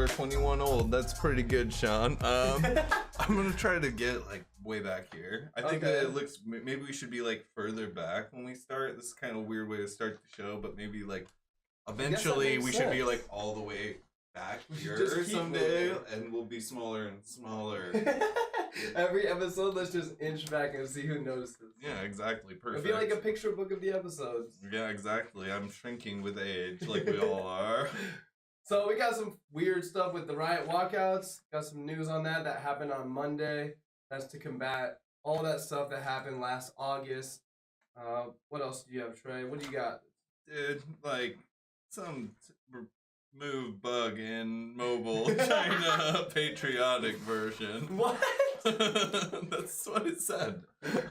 21 old. That's pretty good, Sean. I'm gonna try to get like way back here. I think that it looks. Maybe we should be like further back when we start. This is kind of a weird way to start the show, but maybe like eventually we should be like all the way back here someday, and we'll be smaller and smaller. Every episode, let's just inch back and see who notices. Yeah, exactly. Perfect. It'll be like a picture book of the episodes. Yeah, exactly. I'm shrinking with age, like we all are. So we got some weird stuff with the Riot Walkouts. Got some news on that happened on Monday. That's to combat all that stuff that happened last August. What else do you have, Trey? What do you got? Dude, like some move bug in mobile China patriotic version. What? That's what it said.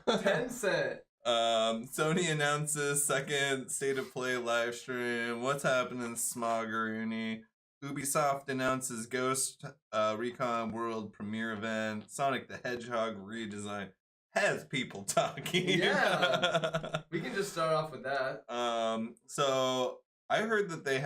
Tencent. Sony announces second State of Play live stream. What's happening, Smoggeroony? Ubisoft announces Ghost Recon World premiere event. Sonic the Hedgehog redesign has people talking. Yeah. We can just start off with that. So I heard that they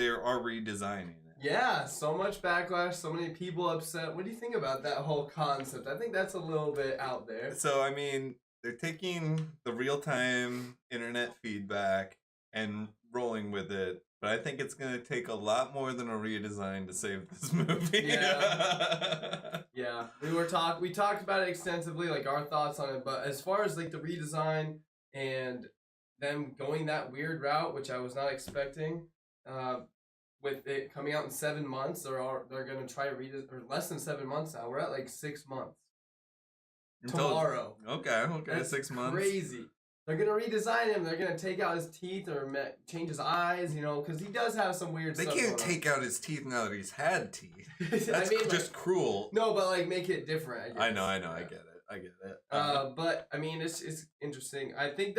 are redesigning it. Yeah, so much backlash, so many people upset. What do you think about that whole concept? I think that's a little bit out there. So, I mean, they're taking the real-time internet feedback and rolling with it, but I think it's going to take a lot more than a redesign to save this movie. Yeah. Yeah. We talked about it extensively, like our thoughts on it, but as far as like the redesign and them going that weird route, which I was not expecting, with it coming out in 7 months, they're gonna try to or less than 7 months now. We're at like 6 months. Tomorrow. Okay, That's 6 months. Crazy. They're gonna redesign him. They're gonna take out his teeth or change his eyes. You know, because he does have some weird. They can't take out his teeth now that he's had teeth. That's I mean, just cruel. No, but like make it different. I know. I get it. But I mean, it's interesting. I think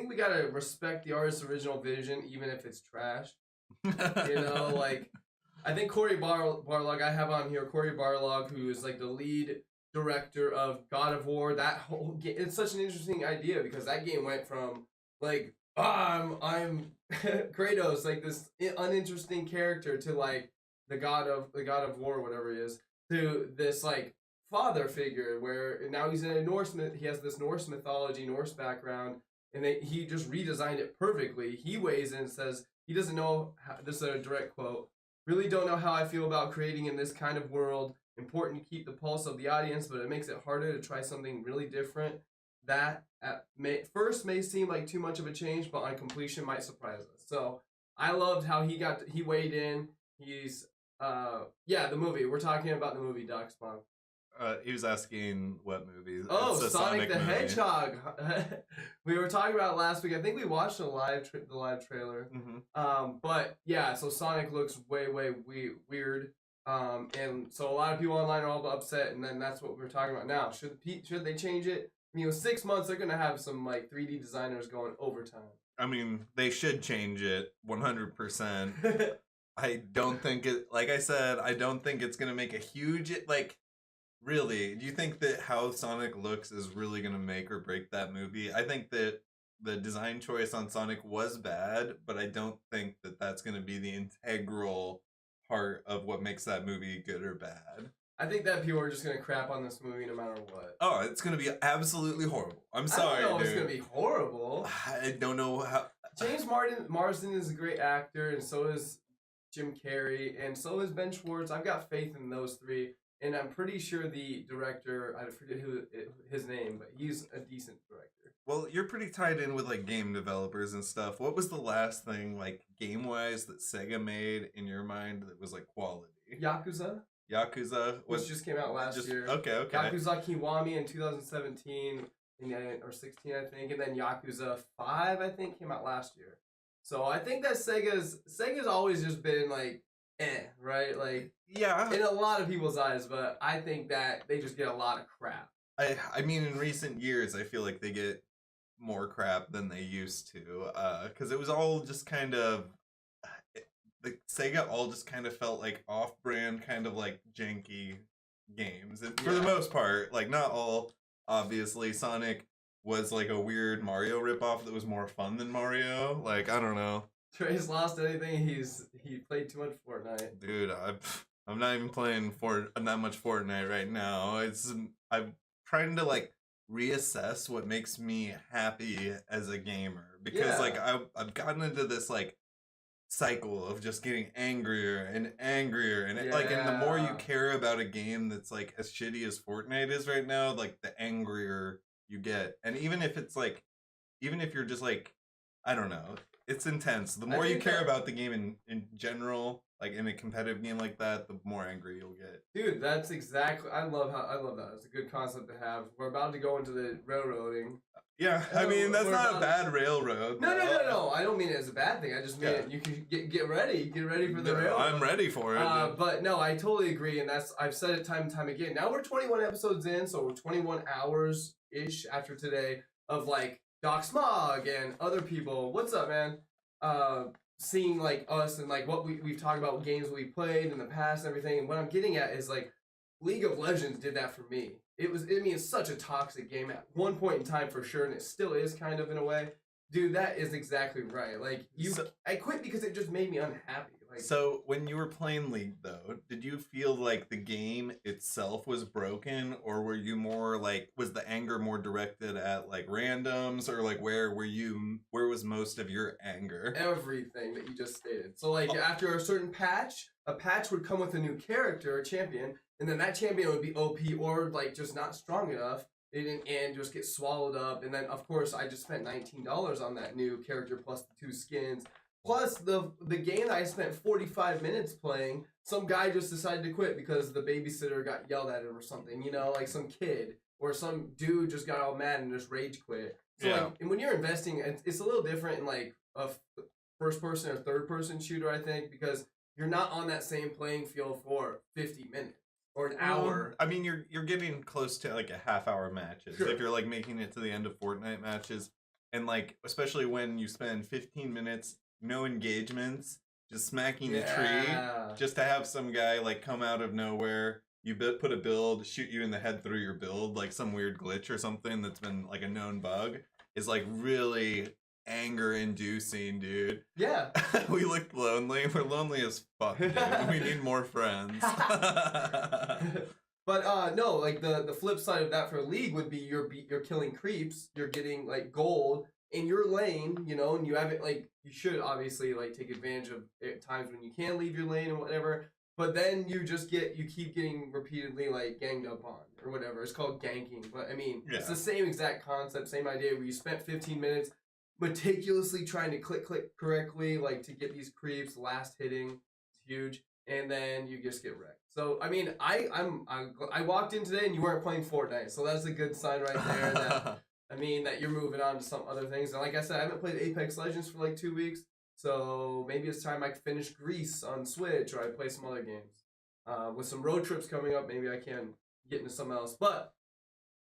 we gotta respect the artist's original vision, even if it's trash. You know, like I think Cory Barlog, I have on here Cory Barlog, who is like the lead director of God of War. That whole game, it's such an interesting idea because that game went from like I'm Kratos, like this uninteresting character, to like the God of War, whatever he is, to this like father figure where now he's in a Norse. He has this Norse mythology, Norse background, and he just redesigned it perfectly. He weighs in and says he doesn't know how, this is a direct quote, really don't know how I feel about creating in this kind of world. Important to keep the pulse of the audience, but it makes it harder to try something really different. That at first may seem like too much of a change, but on completion might surprise us. So I loved how he weighed in. He's the movie. We're talking about the movie Doc Spunk. He was asking what movie. Oh, Sonic the movie. Hedgehog. We were talking about it last week. I think we watched the live trailer. Mm-hmm. But yeah, so Sonic looks way weird. And so a lot of people online are all upset, and then that's what we're talking about now. Should they change it? I mean, with 6 months, they're gonna have some like 3D designers going overtime. I mean, they should change it 100%. I don't think it. Like I said, I don't think it's gonna make a huge like. Really, do you think that how Sonic looks is really gonna make or break that movie? I think that the design choice on Sonic was bad, but I don't think that that's gonna be the integral part of what makes that movie good or bad. I think that people are just gonna crap on this movie no matter what. Oh, it's gonna be absolutely horrible. I'm sorry, I don't know dude. It's gonna be horrible. I don't know how. James Marsden is a great actor, and so is Jim Carrey, and so is Ben Schwartz. I've got faith in those three, and I'm pretty sure the director, I forget his name, but he's a decent director. Well, you're pretty tied in with like game developers and stuff. What was the last thing like game wise that Sega made in your mind that was like quality? Yakuza, which just came out last year. Okay. Yakuza Kiwami in 2017 or 16, I think, and then Yakuza 5, I think, came out last year. So I think that Sega's always just been like, right? Like, yeah, in a lot of people's eyes, but I think that they just get a lot of crap. I mean, in recent years, I feel like they get more crap than they used to, because it was all just kind of the Sega all just kind of felt like off-brand, kind of like janky games, and for the most part, like not all. Obviously, Sonic was like a weird Mario ripoff that was more fun than Mario. Like, I don't know. Trey's lost anything. He played too much Fortnite. Dude, I'm not even playing that much Fortnite right now. I'm trying to like reassess what makes me happy as a gamer because like Yeah. I've gotten into this like cycle of just getting angrier and angrier and like and the more you Yeah. care about a game that's like as shitty as Fortnite is right now, like the angrier you get. And even if it's like even if you're just like I don't know, it's intense. The I more you think care that, about the game in general, like in a competitive game like that, the more angry you'll get. dude, that's exactly. I love that. It's a good concept to have. We're about to go into the railroading. Yeah, I mean that's We're not a about bad railroad. no. I don't mean it as a bad thing. I just mean Yeah. you can get ready. Get ready for the No, railroad. I'm ready for it. But no, I totally agree, and I've said it time and time again. Now we're 21 episodes in, so we're 21 hours ish after today of like Doc Smog and other people. What's up, man? Seeing like us and like what we've talked about games we played in the past and everything. And what I'm getting at is like League of Legends did that for me. It's such a toxic game at one point in time for sure, and it still is kind of in a way. Dude, that is exactly right. Like I quit because it just made me unhappy. Like So when you were playing League though, did you feel like the game itself was broken, or were you more like was the anger more directed at like randoms, or like where was most of your anger? everything that you just stated. So like after a certain patch, a patch would come with a new character, a champion, and then that champion would be OP or like just not strong enough. And just get swallowed up, and then of course I just spent $19 on that new character plus the 2 skins. Plus the game that I spent 45 minutes playing, some guy just decided to quit because the babysitter got yelled at him or something, you know, like some kid or some dude just got all mad and just rage quit. So Yeah. like, and when you're investing, it's a little different in like a first person or third person shooter, I think, because you're not on that same playing field for 50 minutes or an hour. I mean, you're getting close to like a half-hour matches Sure. if you're like making it to the end of Fortnite matches, and like especially when you spend 15 minutes, no engagements, just smacking a tree, just to have some guy like come out of nowhere. You put a build, shoot you in the head through your build, like some weird glitch or something that's been like a known bug, is like really anger-inducing, dude. Yeah. We look lonely. We're lonely as fuck, dude. We need more friends. But no, like the flip side of that for League would be you're killing creeps, you're getting like gold in your lane, you know, and you have it like you should obviously like take advantage of times when you can leave your lane and whatever. But then you keep getting repeatedly like ganged up on or whatever. It's called ganking. But I mean, it's the same exact concept, same idea where you spent 15 minutes meticulously trying to click correctly, like to get these creeps, last hitting, it's huge, and then you just get wrecked. So I mean, I walked in today and you weren't playing Fortnite, so that's a good sign right there. That I mean that you're moving on to some other things. And like I said, I haven't played Apex Legends for like 2 weeks, so maybe it's time I finish Grease on Switch or I play some other games. With some road trips coming up, maybe I can get into something else. But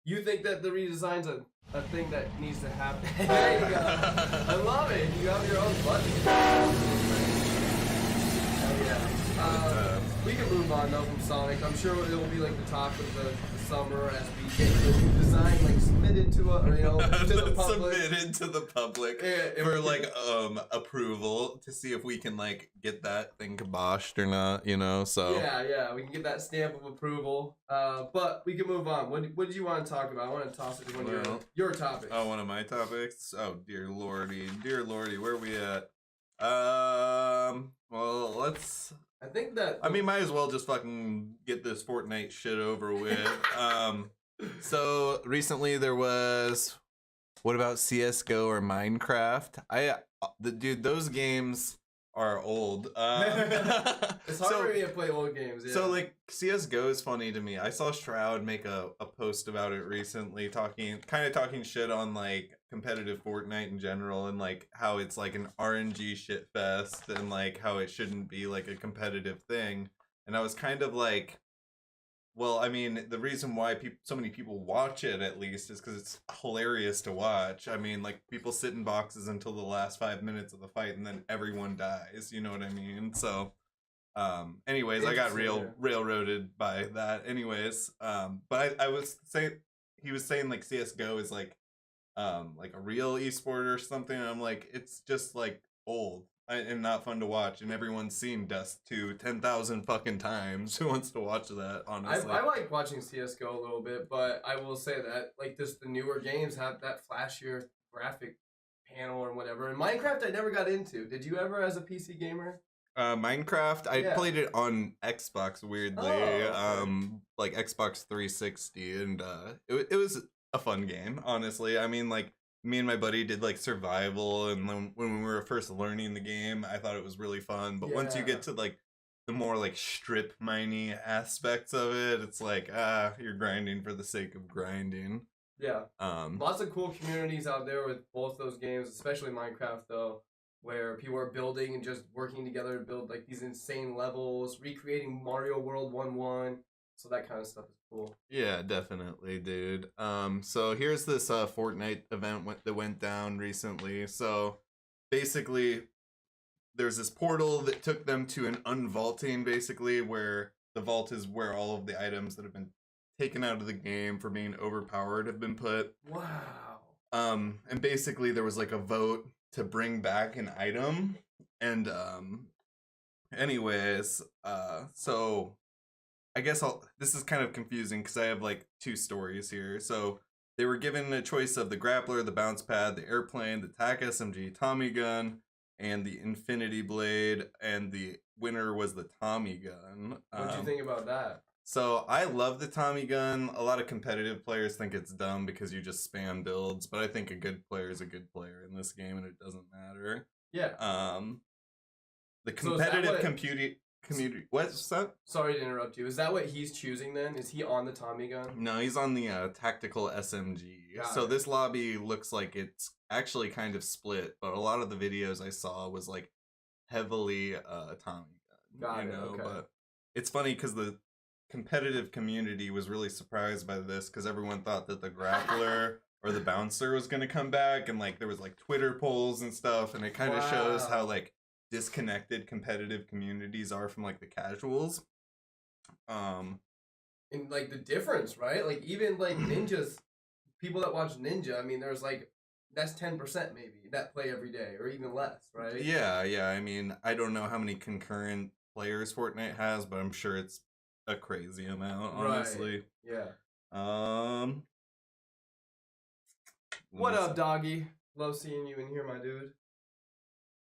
you think that the redesign's a thing that needs to happen? There you go. I love it. You have your own button. Oh yeah. We can move on though from Sonic. I'm sure it will be like the talk of the summer as we get the new design like submitted to to the public. Submitted to the public for like approval to see if we can like get that thing kiboshed or not, you know. So yeah, we can get that stamp of approval. But we can move on. What do you want to talk about? I want to toss it to one of your topics. Oh, one of my topics. Oh dear lordy, where are we at? Well, let's. I think that. I mean, might as well just fucking get this Fortnite shit over with. So recently there was. What about CS:GO or Minecraft? Dude, those games are old. It's hard for me to play old games. Yeah. So like CS:GO is funny to me. I saw Shroud make a post about it recently, talking shit on like competitive Fortnite in general, and like how it's like an RNG shit fest, and like how it shouldn't be like a competitive thing. And I was kind of like, well, I mean, the reason why so many people watch it at least is because it's hilarious to watch. I mean, like people sit in boxes until the last 5 minutes of the fight, and then everyone dies. You know what I mean? So. Anyways, I got railroaded by that. Anyways, but I was saying, he was saying like CS:GO is like a real esport or something. And I'm like, it's just like old. and not fun to watch. And everyone's seen Dust 2 10,000 fucking times. Who wants to watch that, honestly? I like watching CSGO a little bit, but I will say that like just the newer games have that flashier graphic panel or whatever. And Minecraft I never got into. Did you ever as a PC gamer? Minecraft, I played it on Xbox, weirdly. Like Xbox 360, and it was a fun game, honestly. I mean, like, me and my buddy did like survival, and when we were first learning the game, I thought it was really fun. But once you get to like the more like strip mining aspects of it, it's like you're grinding for the sake of grinding. Yeah. Lots of cool communities out there with both those games, especially Minecraft though, where people are building and just working together to build like these insane levels, recreating Mario World 1-1. So that kind of stuff is cool. Yeah, definitely, dude. So here's this Fortnite event that went down recently. So basically, there's this portal that took them to an unvaulting, basically, where the vault is where all of the items that have been taken out of the game for being overpowered have been put. Wow. And basically there was like a vote to bring back an item, and anyways, so I guess this is kind of confusing because I have like two stories here. So they were given a choice of the grappler, the bounce pad, the airplane, the TAC SMG, Tommy gun, and the Infinity Blade, and the winner was the Tommy gun. What'd you think about that? So I love the Tommy gun. A lot of competitive players think it's dumb because you just spam builds, but I think a good player is a good player in this game, and it doesn't matter. Yeah. The competitive community. What's that? Sorry to interrupt you. Is that what he's choosing then? Is he on the Tommy gun? No, he's on the tactical SMG. So this lobby looks like it's actually kind of split, but a lot of the videos I saw was like heavily Tommy gun. Got it. Okay. But it's funny because the competitive community was really surprised by this because everyone thought that the grappler or the bouncer was going to come back, and like there was like Twitter polls and stuff, and it kind of shows how like disconnected competitive communities are from like the casuals. And like the difference, right? Like even like ninjas, people that watch Ninja, I mean there's like that's 10% maybe that play every day or even less, right? Yeah. I mean, I don't know how many concurrent players Fortnite has, but I'm sure it's a crazy amount, honestly. Right. Yeah. What up, doggy? Love seeing you in here, my dude.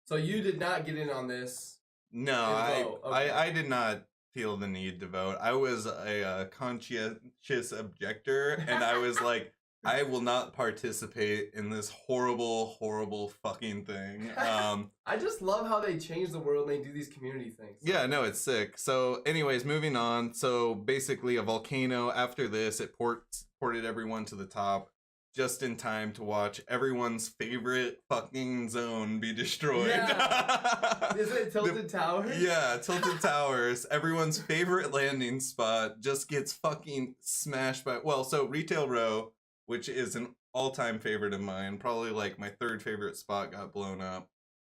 So you did not get in on this. No, I did not feel the need to vote. I was a conscientious objector, and I was like, I will not participate in this horrible, horrible fucking thing. I just love how they change the world and they do these community things. Yeah, no, it's sick. So anyways, moving on. So basically a volcano, after this, it ported everyone to the top just in time to watch everyone's favorite fucking zone be destroyed. Yeah. Is it Tilted Towers? Yeah, Tilted Towers. Everyone's favorite landing spot just gets fucking smashed by... Well, so Retail Row, which is an all-time favorite of mine, probably like my third favorite spot, got blown up.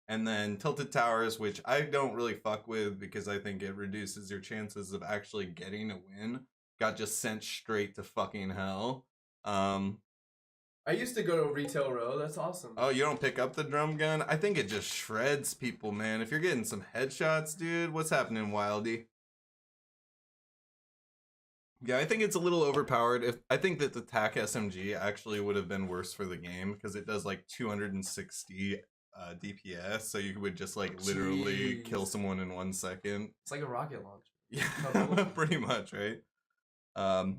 And then Tilted Towers, which I don't really fuck with because I think it reduces your chances of actually getting a win, got just sent straight to fucking hell. I used to go to Retail Row. That's awesome. Oh, you don't pick up the drum gun? I think it just shreds people, man. If you're getting some headshots, dude, what's happening, Wildy? Yeah, I think it's a little overpowered. I think that the TAC SMG actually would have been worse for the game because it does like 260 DPS, so you would just like literally kill someone in 1 second. It's like a rocket launcher. Yeah, pretty much, right?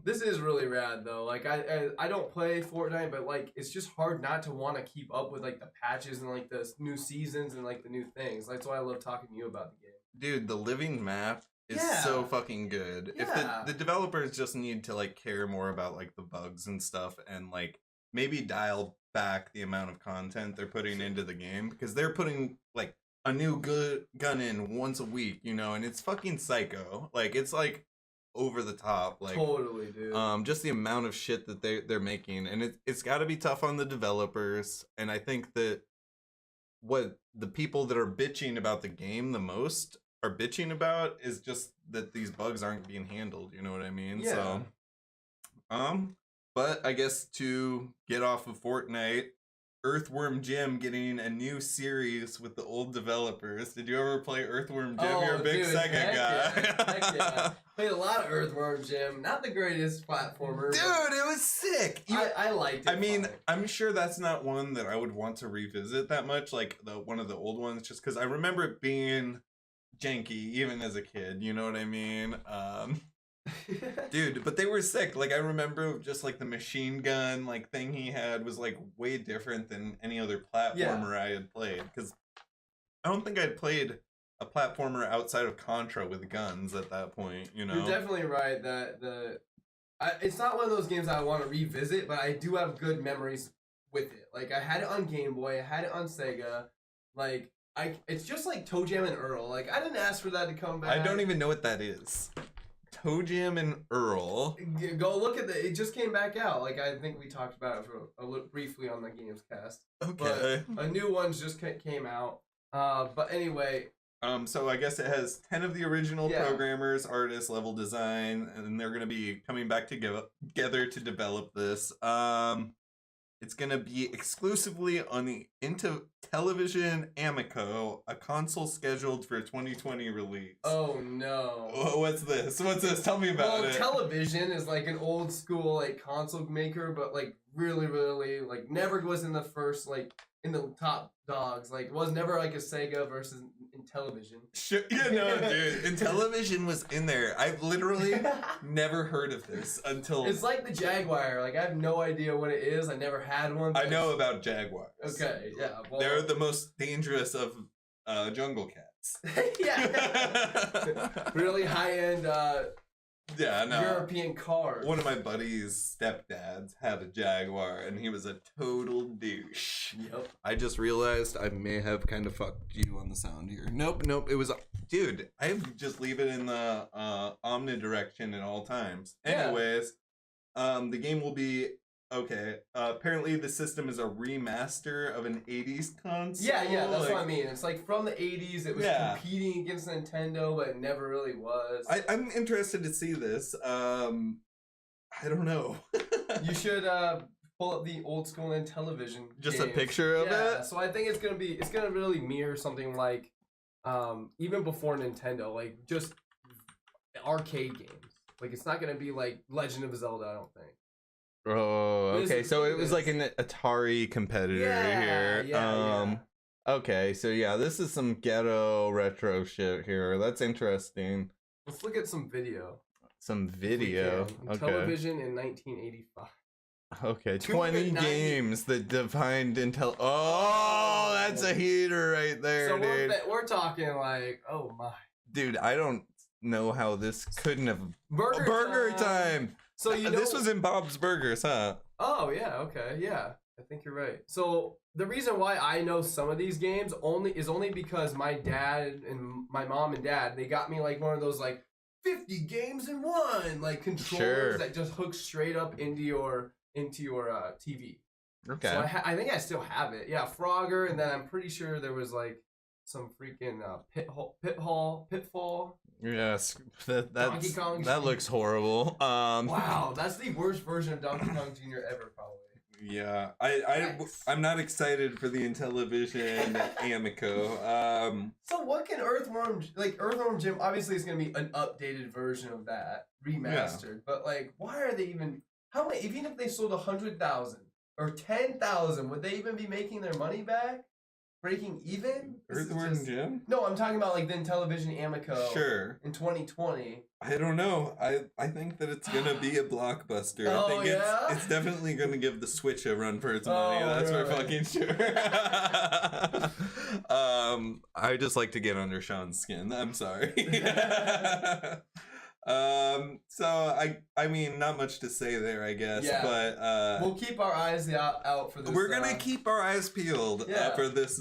This is really rad though. Like I don't play Fortnite, but like it's just hard not to want to keep up with like the patches and like the new seasons and like the new things. That's why I love talking to you about the game. Dude, the living map is so fucking good. Yeah. If the developers just need to like care more about like the bugs and stuff, and like maybe dial back the amount of content they're putting into the game, because they're putting like a new good gun in once a week, you know, and it's fucking psycho. Like it's like over the top, like totally, dude. Just the amount of shit that they're making, and it's got to be tough on the developers. And I think that what the people that are bitching about the game the most are bitching about is just that these bugs aren't being handled, you know what I mean? Yeah. So but I guess to get off of Fortnite, Earthworm Jim getting a new series with the old developers. Did you ever play Earthworm Jim? You're a big Sega guy. Yeah, heck yeah. Played a lot of Earthworm Jim. Not the greatest platformer. Dude, it was sick. I liked it. I mean, I'm sure that's not one that I would want to revisit that much, like one of the old ones, just because I remember it being janky, even as a kid. You know what I mean? Dude, but they were sick. Like, I remember just like the machine gun like thing he had was like way different than any other platformer I had played, because I don't think I'd played a platformer outside of Contra with guns at that point. You know, you're definitely right that it's not one of those games I want to revisit, but I do have good memories with it. Like, I had it on Game Boy, I had it on Sega. Like, it's just like Toe Jam and Earl. Like, I didn't ask for that to come back. I don't even know what that is. Toe Jam and Earl. Go look at it just came back out. Like, I think we talked about it for a little briefly on the Gamescast. Okay. But a new one's just came out. But anyway. So I guess it has 10 of the original programmers, artists, level design, and they're gonna be coming back together to develop this. It's gonna be exclusively on the Television Amico, a console scheduled for 2020 release. Oh no! What's this? What's this? Tell me about it. Television is like an old school like console maker, but like really, really like never was in the first like in the top dogs. Like was never like a Sega versus Intellivision. Sure. Yeah, no, dude. Intellivision was in there. I've literally never heard of this until. It's like the Jaguar. Like I have no idea what it is. I never had one. I know about Jaguars. Okay, yeah. Well, they're the most dangerous of jungle cats. Yeah. Really high end. Yeah, no. European cars. One of my buddy's stepdads had a Jaguar, and he was a total douche. Yep. I just realized I may have kind of fucked you on the sound here. Nope. It was... Dude, I just leave it in the omnidirection at all times. Yeah. Anyways, the game will be... Okay, apparently the system is a remaster of an 80s console. Yeah, that's what I mean. It's like from the 80s, it was competing against Nintendo, but it never really was. I'm interested to see this. I don't know. You should pull up the old school Intellivision Just games. A picture of it? Yeah, so I think it's gonna really mirror something like even before Nintendo, like just arcade games. Like it's not gonna be like Legend of Zelda, I don't think. Oh, okay. So it was like an Atari competitor here. Yeah. Okay, so yeah, this is some ghetto retro shit here. That's interesting. Let's look at some video. Some video. Okay. Television in 1985. Okay, 20 games that defined Intel. Oh, that's a heater right there, so dude. We're talking like, oh my. Dude, I don't know how this couldn't have. Burger time. So you know, this was in Bob's Burgers, huh? Oh yeah, okay, yeah. I think you're right. So the reason why I know some of these games is only because my dad and my mom and dad, they got me like one of those like 50 games in one like controllers that just hook straight up into your TV. Okay. So I think I still have it. Yeah, Frogger, and then I'm pretty sure there was like some freaking Pitfall. Yes, that Jr. looks horrible. Wow, that's the worst version of Donkey Kong Jr. ever, probably. Yeah, I'm not excited for the Intellivision Amico. So what can Earthworm Jim? Obviously, it's gonna be an updated version of that, remastered. But like, why are they even? How many? Even if they sold 100,000 or 10,000, would they even be making their money back? Breaking even? Earthworm Jim? No, I'm talking about like the Intellivision Amico. Sure. In 2020. I don't know. I think that it's gonna be a blockbuster. I think it's definitely gonna give the Switch a run for its money. That's for fucking sure. I just like to get under Sean's skin. I'm sorry. So I mean, not much to say there, I guess. Yeah. But we'll keep our eyes out for this. We're gonna keep our eyes peeled for this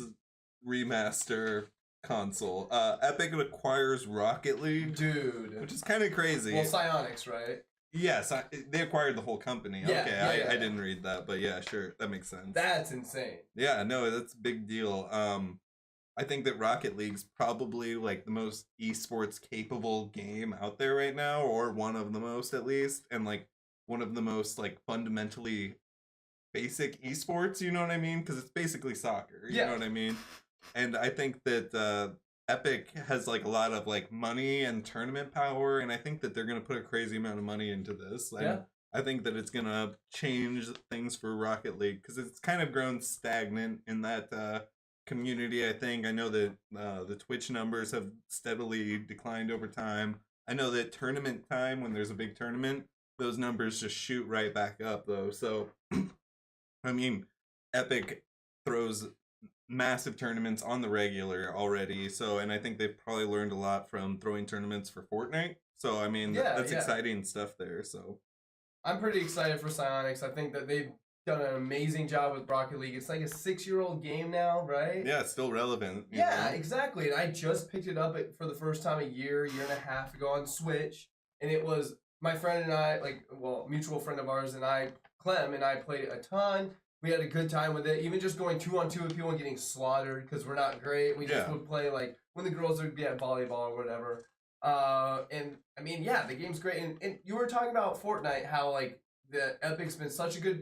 remaster console. Epic acquires Rocket League, dude, which is kind of crazy. Well, Psyonix, right? Yes, they acquired the whole company. I didn't read that, but yeah, sure, that makes sense. That's insane. Yeah, no, that's a big deal. I think that Rocket League's probably like the most esports capable game out there right now, or one of the most at least, and like one of the most like fundamentally basic esports, you know what I mean? Because it's basically soccer, you Yeah. know what I mean? And I think that Epic has like a lot of like money and tournament power, and I think that they're gonna put a crazy amount of money into this. And Yeah. I think that it's gonna change things for Rocket League because it's kind of grown stagnant in that community. I think I know that the Twitch numbers have steadily declined over time. I know that tournament time, when there's a big tournament, those numbers just shoot right back up though. So I mean, Epic throws massive tournaments on the regular already. So, and I think they've probably learned a lot from throwing tournaments for Fortnite. So, I mean, that's exciting stuff there. So, I'm pretty excited for Psyonix. I think that they've done an amazing job with Rocket League. It's like a 6-year-old game now, right? Yeah, it's still relevant. Yeah, exactly. And I just picked it up for the first time a year and a half ago on Switch. And it was my friend and I, mutual friend of ours and I, Clem, and I played it a ton. We had a good time with it. Even just going 2-on-2 with people and getting slaughtered because we're not great. We just would play like when the girls would be at volleyball or whatever. And I mean, yeah, the game's great. And you were talking about Fortnite, how like the Epic's been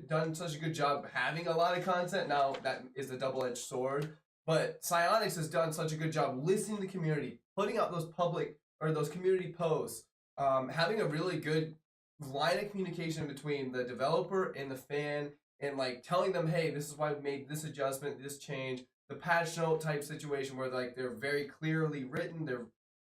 done such a good job having a lot of content. Now that is a double-edged sword. But Psyonix has done such a good job listening to the community, putting out those community posts, having a really good line of communication between the developer and the fan, and like telling them, hey, this is why we made this adjustment, this change, the patch note type situation where like they're very clearly written,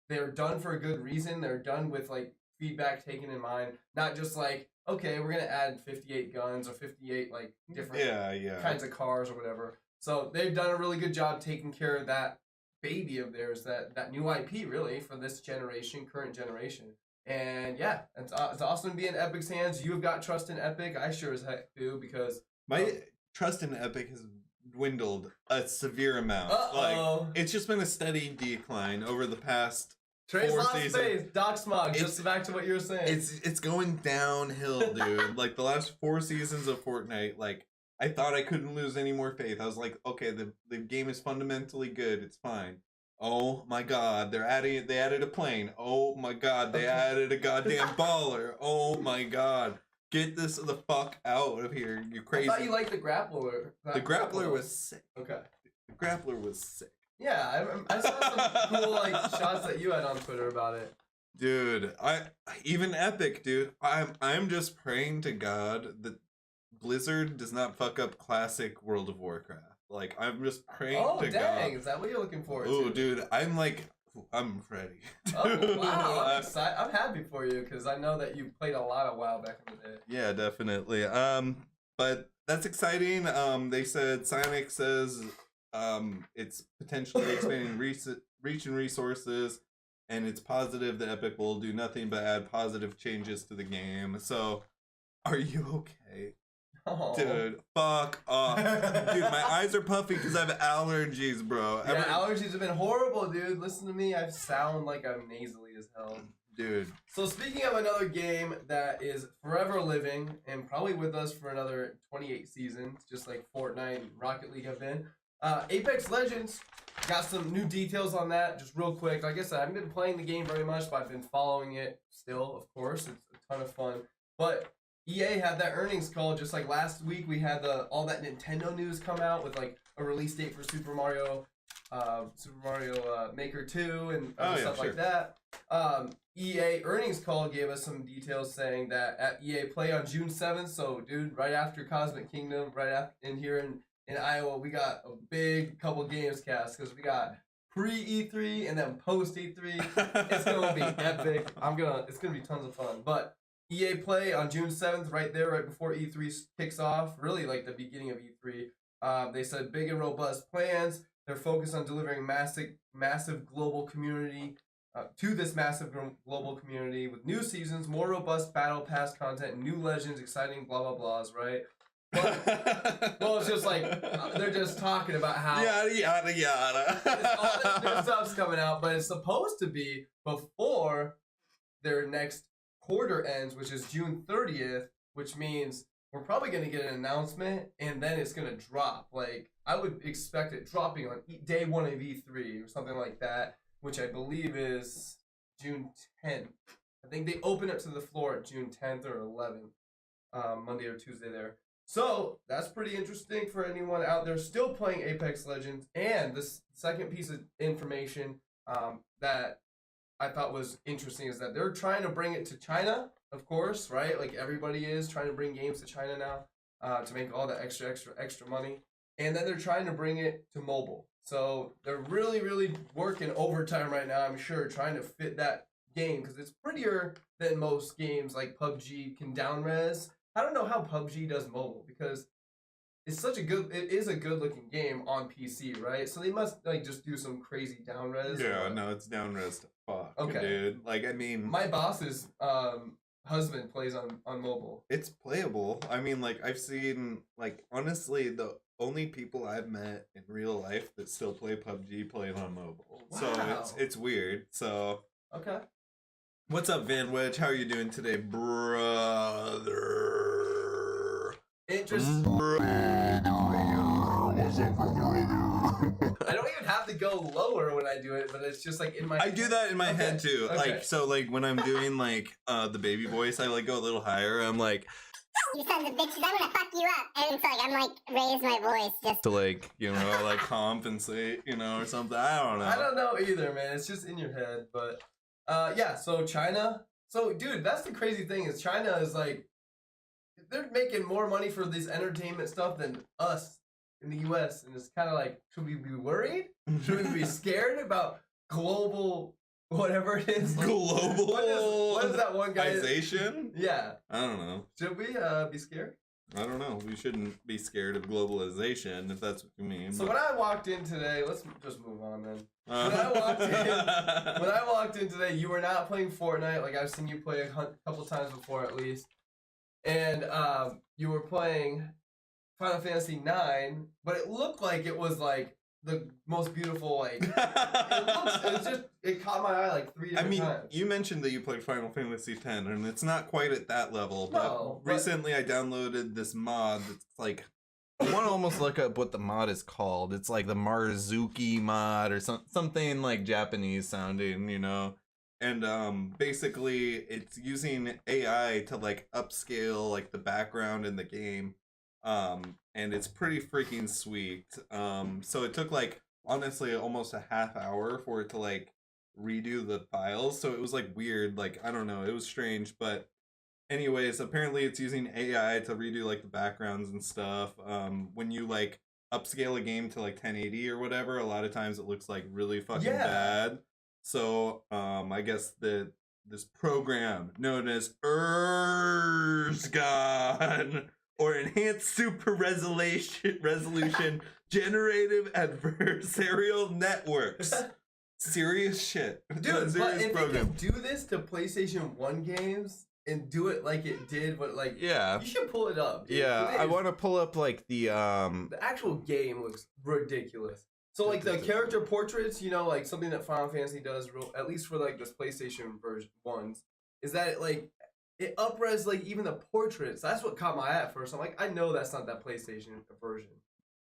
they're done for a good reason, they're done with like feedback taken in mind, not just like, okay, we're gonna add 58 guns or 58 like different kinds of cars or whatever. So they've done a really good job taking care of that baby of theirs, that new IP really for this current generation. And yeah, it's awesome to be in Epic's hands. You've got trust in Epic. I sure as heck do, because my trust in Epic has dwindled a severe amount. Like, it's just been a steady decline over the past Trey's lost space. Doc Smog, just back to what you were saying. It's going downhill, dude. Like, the last 4 seasons of Fortnite, like, I thought I couldn't lose any more faith. I was like, okay, the game is fundamentally good. It's fine. Oh my god, they added a plane. Oh my god, they added a goddamn baller. Oh my god. Get this the fuck out of here, you crazy. I thought you liked the grappler. The grappler was sick. Okay. The grappler was sick. Yeah, I saw some cool like shots that you had on Twitter about it. Dude, even Epic, dude. I'm just praying to God that Blizzard does not fuck up classic World of Warcraft. Like, I'm just praying to God. Oh, dang, is that what you're looking for? Oh, dude, I'm ready. Oh, wow, I'm excited. I'm happy for you, because I know that you played a lot of WoW back in the day. Yeah, definitely. But that's exciting. They said, Psyonix says it's potentially expanding reach and resources, and it's positive that Epic will do nothing but add positive changes to the game. So, are you okay? Oh. Dude, fuck off. Dude, my eyes are puffy because I have allergies, bro. Yeah, allergies have been horrible, dude. Listen to me. I sound like I'm nasally as hell. Dude. So speaking of another game that is forever living and probably with us for another 28 seasons, just like Fortnite and Rocket League have been, Apex Legends got some new details on that. Just real quick. Like I said, I haven't been playing the game very much, but I've been following it still, of course. It's a ton of fun. But EA had that earnings call just like last week. We had all that Nintendo news come out with like a release date for Super Mario Maker 2 and other stuff like that. EA earnings call gave us some details saying that at EA Play on June 7th, so dude, right after Cosmic Kingdom, right after in here in Iowa, we got a big couple Gamescast because we got pre-E3 and then post-E3. It's gonna be epic. It's gonna be tons of fun. But EA Play on June 7th, right there, right before E3 kicks off, really like the beginning of E3. They said big and robust plans. They're focused on delivering massive global community to this massive global community with new seasons, more robust battle pass content, new legends, exciting blah blah blahs, right? But, well, it's just like they're just talking about how yada yada yada. all this new stuff's coming out, but it's supposed to be before their next quarter ends, which is June 30th, which means we're probably going to get an announcement and then it's going to drop. Like, I would expect it dropping on day 1 of E3 or something like that, which I believe is June 10th. I think they open up to the floor at June 10th or 11th, Monday or Tuesday there. So that's pretty interesting for anyone out there still playing Apex Legends. And this second piece of information that I thought was interesting is that they're trying to bring it to China, of course, right? Like everybody is trying to bring games to China now to make all the extra money. And then they're trying to bring it to mobile. So they're really working overtime right now, I'm sure, trying to fit that game because it's prettier than most games like PUBG can down res. I don't know how PUBG does mobile because it is a good looking game on PC, right? So they must like just do some crazy down res. Yeah, no, it's down res to fuck, okay, dude. Like, I mean, my boss's husband plays on mobile. It's playable. I mean, like, I've seen, like, honestly, the only people I've met in real life that still play PUBG play it on mobile. Wow. So it's weird. So okay. What's up, Van Wedge? How are you doing today, brother? Interesting. What's up, brother? I don't even have to go lower when I do it, but it's just like in my I do that in my head too. Okay. Like, so like when I'm doing like the baby voice, I like go a little higher. I'm like, you sons of bitches, I'm gonna fuck you up. And it's like, I'm like, raise my voice just to like, you know, like compensate, you know, or something. I don't know. I don't know either, man. It's just in your head. But yeah, so China. So dude, that's the crazy thing is China is like, they're making more money for this entertainment stuff than us in the US. And it's kind of like, should we be worried? Should we be scared about global whatever it is? Global what is that one guy? Yeah. I don't know. Should we be scared? I don't know. We shouldn't be scared of globalization, if that's what you mean. So when I walked in today, let's just move on then. When I walked in today, you were not playing Fortnite. Like I've seen you play a couple times before at least. And you were playing Final Fantasy 9, but it looked like it was like the most beautiful, like it caught my eye like 3 different times. You mentioned that you played Final Fantasy 10, and it's not quite at that level, but no, recently I downloaded this mod that's like, I want to almost look up what the mod is called. It's like the Marzuki mod or something like Japanese sounding, you know? And basically it's using AI to like upscale like the background in the game. And it's pretty freaking sweet. So it took like honestly almost a half hour for it to like redo the files. So it was like weird, like I don't know, it was strange, but anyways, apparently it's using AI to redo like the backgrounds and stuff. When you like upscale a game to like 1080 or whatever, a lot of times it looks like really fucking bad. So I guess this program known as Earthworm or Enhanced Super Resolution Generative Adversarial Networks. Serious shit. Dude, but if they can do this to PlayStation 1 games and do it like it did, but like you should pull it up. Dude. Yeah, I want to pull up like the actual game looks ridiculous. So like the character portraits, you know, like something that Final Fantasy does, at least for like this PlayStation version ones, is that it up-res like even the portraits. That's what caught my eye at first. I'm like, I know that's not that PlayStation version.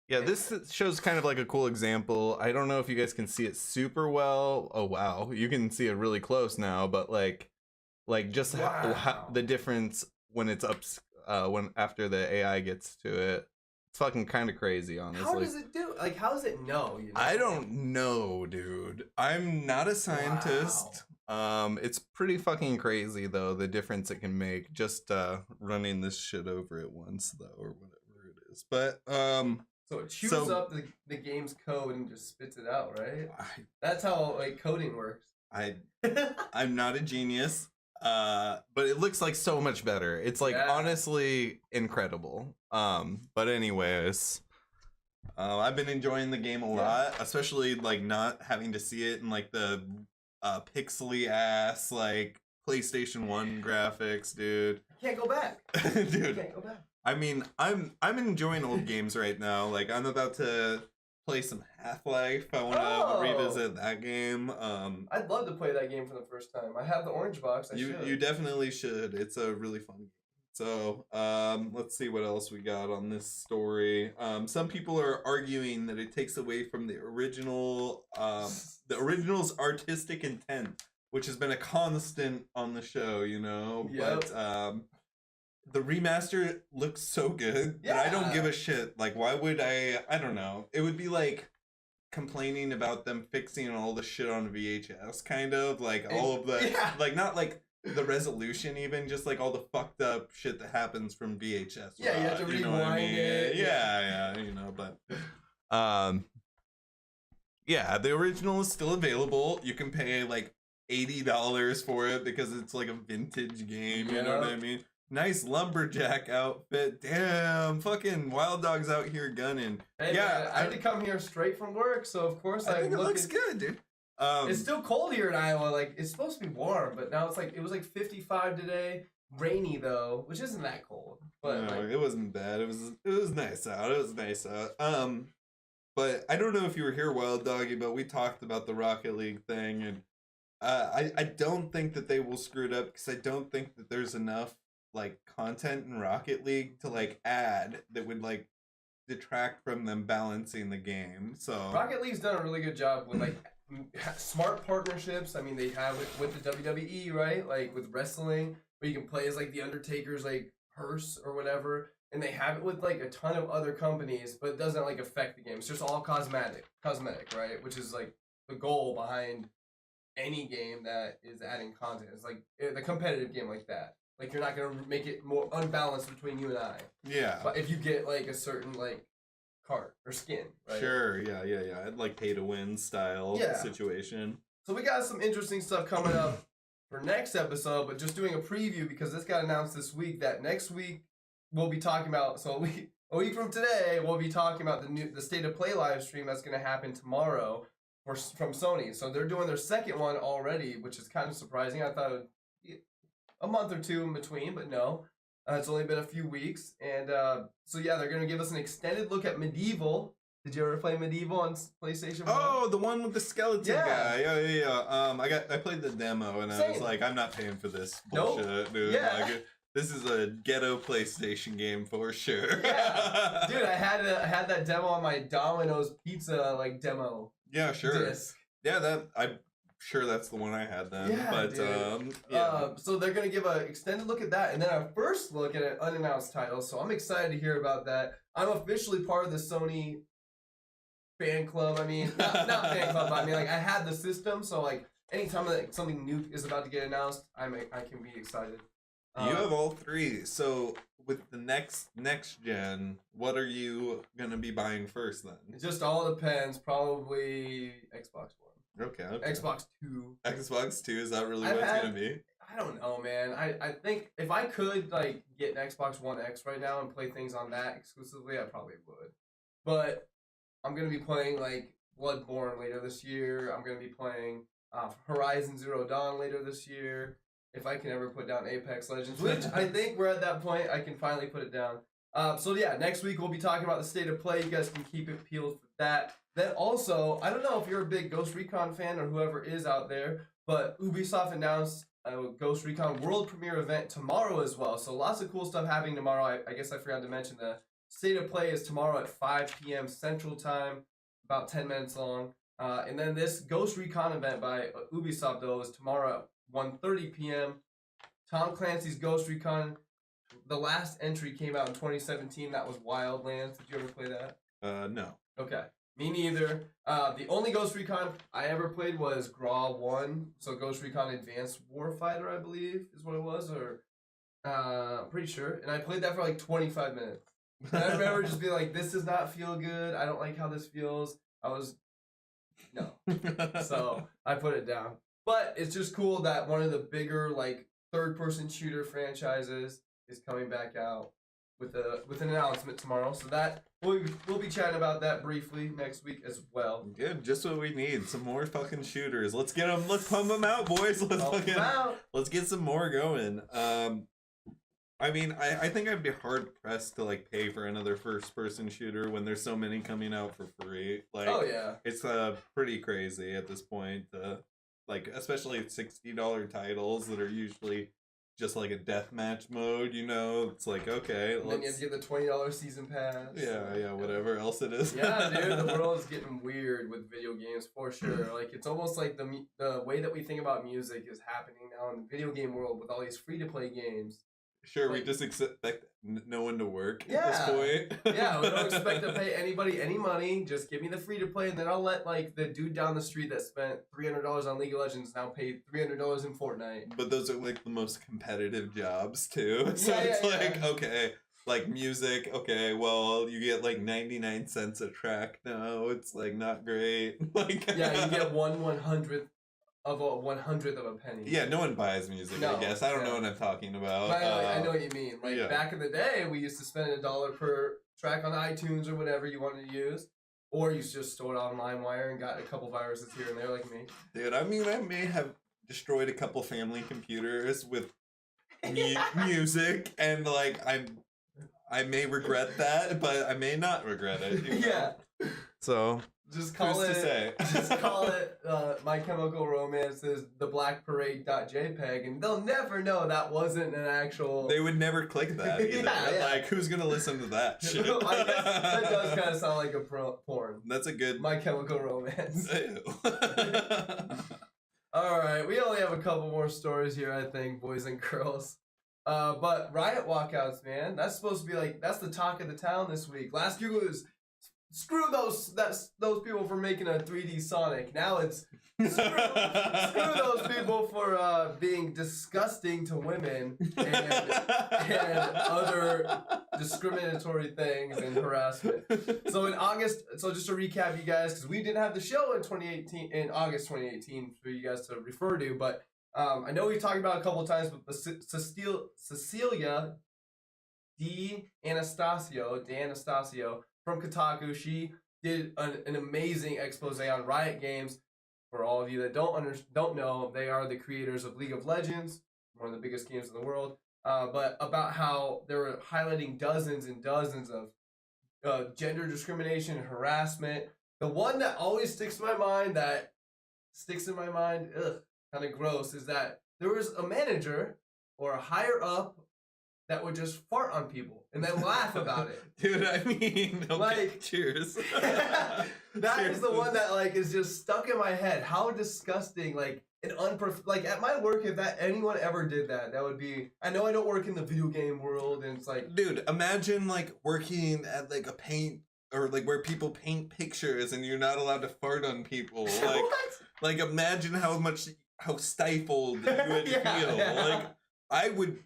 Yeah, this shows kind of like a cool example. I don't know if you guys can see it super well. Oh wow, you can see it really close now. But like just how the difference when it's up, when after the AI gets to it. Fucking kind of crazy, honestly. How does it do? Like, how does it know? You know? I don't know, dude. I'm not a scientist. Wow. It's pretty fucking crazy though, the difference it can make just running this shit over it once though, or whatever it is. But so it chews up the game's code and just spits it out, right? That's how like coding works. I'm not a genius. But it looks like so much better. It's like honestly incredible. But anyways, I've been enjoying the game a lot, especially like not having to see it in like the pixely ass like PlayStation 1 graphics, dude. Can't go back. Dude. Can't go back. I mean, I'm enjoying old games right now. Like I'm about to play some Half-Life. I want to revisit that game. I'd love to play that game for the first time. I have the orange box. You definitely should. It's a really fun game. So let's see what else we got on this story. Some people are arguing that it takes away from the original's artistic intent, which has been a constant on the show, you know. Yep. But the remaster looks so good that I don't give a shit. Like, why would I don't know. It would be like complaining about them fixing all the shit on VHS, kind of. Like, all of the... Yeah. Like, not like the resolution even, just like all the fucked up shit that happens from VHS. Yeah, you have to rewind it. Yeah, you know, but... Yeah, the original is still available. You can pay like $80 for it because it's like a vintage game, you know what I mean? Nice lumberjack outfit. Damn, fucking Wild Dog's out here gunning. Hey, yeah, man, I had to come here straight from work, so of course I think it looks good, dude. It's still cold here in Iowa. Like, it's supposed to be warm, but now it's like, it was like 55 today. Rainy though, which isn't that cold. But no, like, it wasn't bad. It was nice out. It was nice out. But I don't know if you were here, Wild Doggy, but we talked about the Rocket League thing, and I don't think that they will screw it up because I don't think that there's enough like content in Rocket League to like add that would like detract from them balancing the game. So Rocket League's done a really good job with like smart partnerships. I mean, they have it with the WWE, right? Like with wrestling, where you can play as like the Undertaker's like hearse or whatever, and they have it with like a ton of other companies, but it doesn't like affect the game. It's just all cosmetic, right? Which is like the goal behind any game that is adding content. It's like the competitive game like that. Like, you're not gonna make it more unbalanced between you and I. Yeah. But if you get like a certain like card or skin, right? Sure. Yeah. I'd like pay to win style situation. So we got some interesting stuff coming up for next episode, but just doing a preview because this got announced this week that next week we'll be talking about. So a week from today we'll be talking about the State of Play live stream that's gonna happen tomorrow from Sony. So they're doing their second one already, which is kind of surprising. I thought it would be a month or two in between, but no. It's only been a few weeks. And so, yeah, they're going to give us an extended look at Medieval. Did you ever play Medieval on PlayStation 1? Oh, the one with the skeleton guy. Yeah. I played the demo, and I was like, I'm not paying for this bullshit, dude. Yeah. Like, this is a ghetto PlayStation game for sure. Yeah. Dude, I had that demo on my Domino's Pizza, like, demo. Yeah, sure. Disc. Yeah, I'm sure that's the one I had then. Yeah, but dude. So they're gonna give an extended look at that, and then a first look at an unannounced title. So I'm excited to hear about that. I'm officially part of the Sony fan club. I mean, not fan club. But I mean, like, I had the system, so like anytime that something new is about to get announced, I can be excited. You have all three. So with the next gen, what are you gonna be buying first then? It just all depends. Probably Xbox One. Okay. Xbox 2. Xbox 2, is that really what it's gonna be? I don't know, man. I think if I could like get an Xbox One X right now and play things on that exclusively, I probably would. But I'm gonna be playing like Bloodborne later this year. I'm gonna be playing Horizon Zero Dawn later this year. If I can ever put down Apex Legends, which I think we're at that point, I can finally put it down. So yeah, next week we'll be talking about the State of Play. You guys can keep it peeled for that. Then also, I don't know if you're a big Ghost Recon fan or whoever is out there, but Ubisoft announced a Ghost Recon world premiere event tomorrow as well. So lots of cool stuff happening tomorrow. I guess I forgot to mention the State of Play is tomorrow at 5 p.m. Central Time, about 10 minutes long. And then this Ghost Recon event by Ubisoft, though, is tomorrow at 1:30 p.m. Tom Clancy's Ghost Recon. The last entry came out in 2017. That was Wildlands. Did you ever play that? No. Okay. Me neither. The only Ghost Recon I ever played was GRAW 1. So Ghost Recon Advanced Warfighter, I believe, is what it was. Or I'm pretty sure. And I played that for like 25 minutes. And I remember just being like, this does not feel good. I don't like how this feels. No. So I put it down. But it's just cool that one of the bigger like third-person shooter franchises is coming back out with an announcement tomorrow. So that we'll be chatting about that briefly next week as well. Good, just what we need. Some more fucking shooters. Let's get them. Let's pump them out, boys. Let's get some more going. I mean, I think I'd be hard pressed to like pay for another first-person shooter when there's so many coming out for free. Like, oh yeah, it's pretty crazy at this point. Like, especially $60 titles that are usually just like a deathmatch mode, you know? It's like, okay, and then you have to get the $20 season pass. Yeah, whatever else it is. Yeah, dude, the world is getting weird with video games for sure. Like, it's almost like the way that we think about music is happening now in the video game world with all these free-to-play games. Sure, we Like- just expect no one to work Yeah. at this point. Yeah, we don't expect to pay anybody any money. Just give me the free to play, and then I'll let like the dude down the street that spent $300 on League of Legends now pay $300 in Fortnite. But those are like the most competitive jobs too. So Yeah, it's yeah, like, yeah. okay, like music, okay, well, you get like 99 cents a track now. It's like not great. Like Yeah, you get 1/100th of a 100th of a penny. Yeah, no one buys music, No, I guess. I don't know yeah. what I'm talking about. But I know what you mean. Like yeah. back in the day, we used to spend $1 per track on iTunes or whatever you wanted to use, or you just stored it on LimeWire and got a couple viruses here and there, like me. Dude, I mean, I may have destroyed a couple family computers with music, and like I may regret that, but I may not regret it. You know? Yeah. So Just call who's it. to say? Just call it. My Chemical Romance is theblackparade.jpg, and they'll never know that wasn't an actual. They would never click that either. Yeah. Like, who's gonna listen to that shit? I guess that does kind of sound like a porn. That's a good. My Chemical Romance. Ew. All right, we only have a couple more stories here, I think, boys and girls. But Riot Walkouts, man, that's supposed to be like that's the talk of the town this week. Last year was screw those people for making a 3D Sonic. Now it's screw those people for being disgusting to women and other discriminatory things and harassment. So in August, so just to recap, you guys, because we didn't have the show in August 2018 for you guys to refer to, but I know we've talked about it a couple of times, but Cecilia D'Anastasio from Kotaku, she did an amazing expose on Riot Games. For all of you that don't know, they are the creators of League of Legends, one of the biggest games in the world. But about how they were highlighting dozens and dozens of gender discrimination and harassment. The one that always sticks in my mind, kind of gross, is that there was a manager or a higher up that would just fart on people and then laugh about it. Dude, I mean, okay, Like- cheers. That is the one that like is just stuck in my head. How disgusting, like an like at my work, if anyone ever did that, that would be. I know I don't work in the video game world, and it's like, Dude, imagine like working at like a paint or like where people paint pictures and you're not allowed to fart on people. Like, what? like imagine how stifled you would Yeah, feel. yeah. Like I would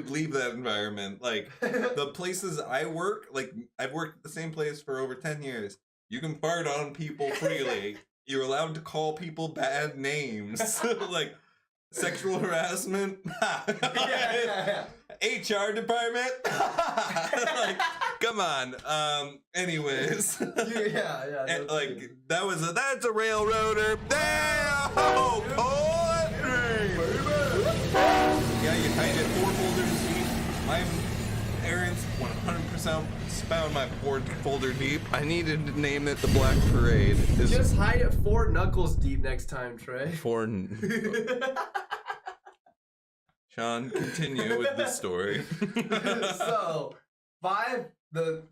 leave that environment. Like the places I work, like I've worked at the same place for over 10 years. You can fart on people freely. You're allowed to call people bad names. Like sexual harassment. yeah. HR department. Like, come on. Anyways. Yeah. And, like that's a railroader. Damn! Oh, poetry! Yeah, you hide it 4 folders deep. My errands 100% found my 4 folder deep. I needed to name it the Black Parade. Just hide it 4 knuckles deep next time, Trey. 4. Sean, continue with the story. So the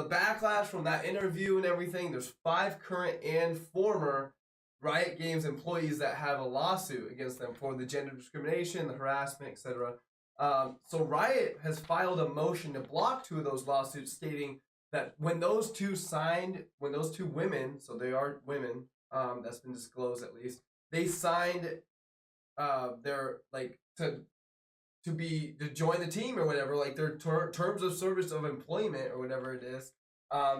backlash from that interview and everything, there's 5 current and former Riot Games employees that have a lawsuit against them for the gender discrimination, the harassment, etc. So Riot has filed a motion to block 2 of those lawsuits, stating that when those two women, so they are women, that's been disclosed at least, they signed their like to join the team or whatever, like their terms of service of employment or whatever it is.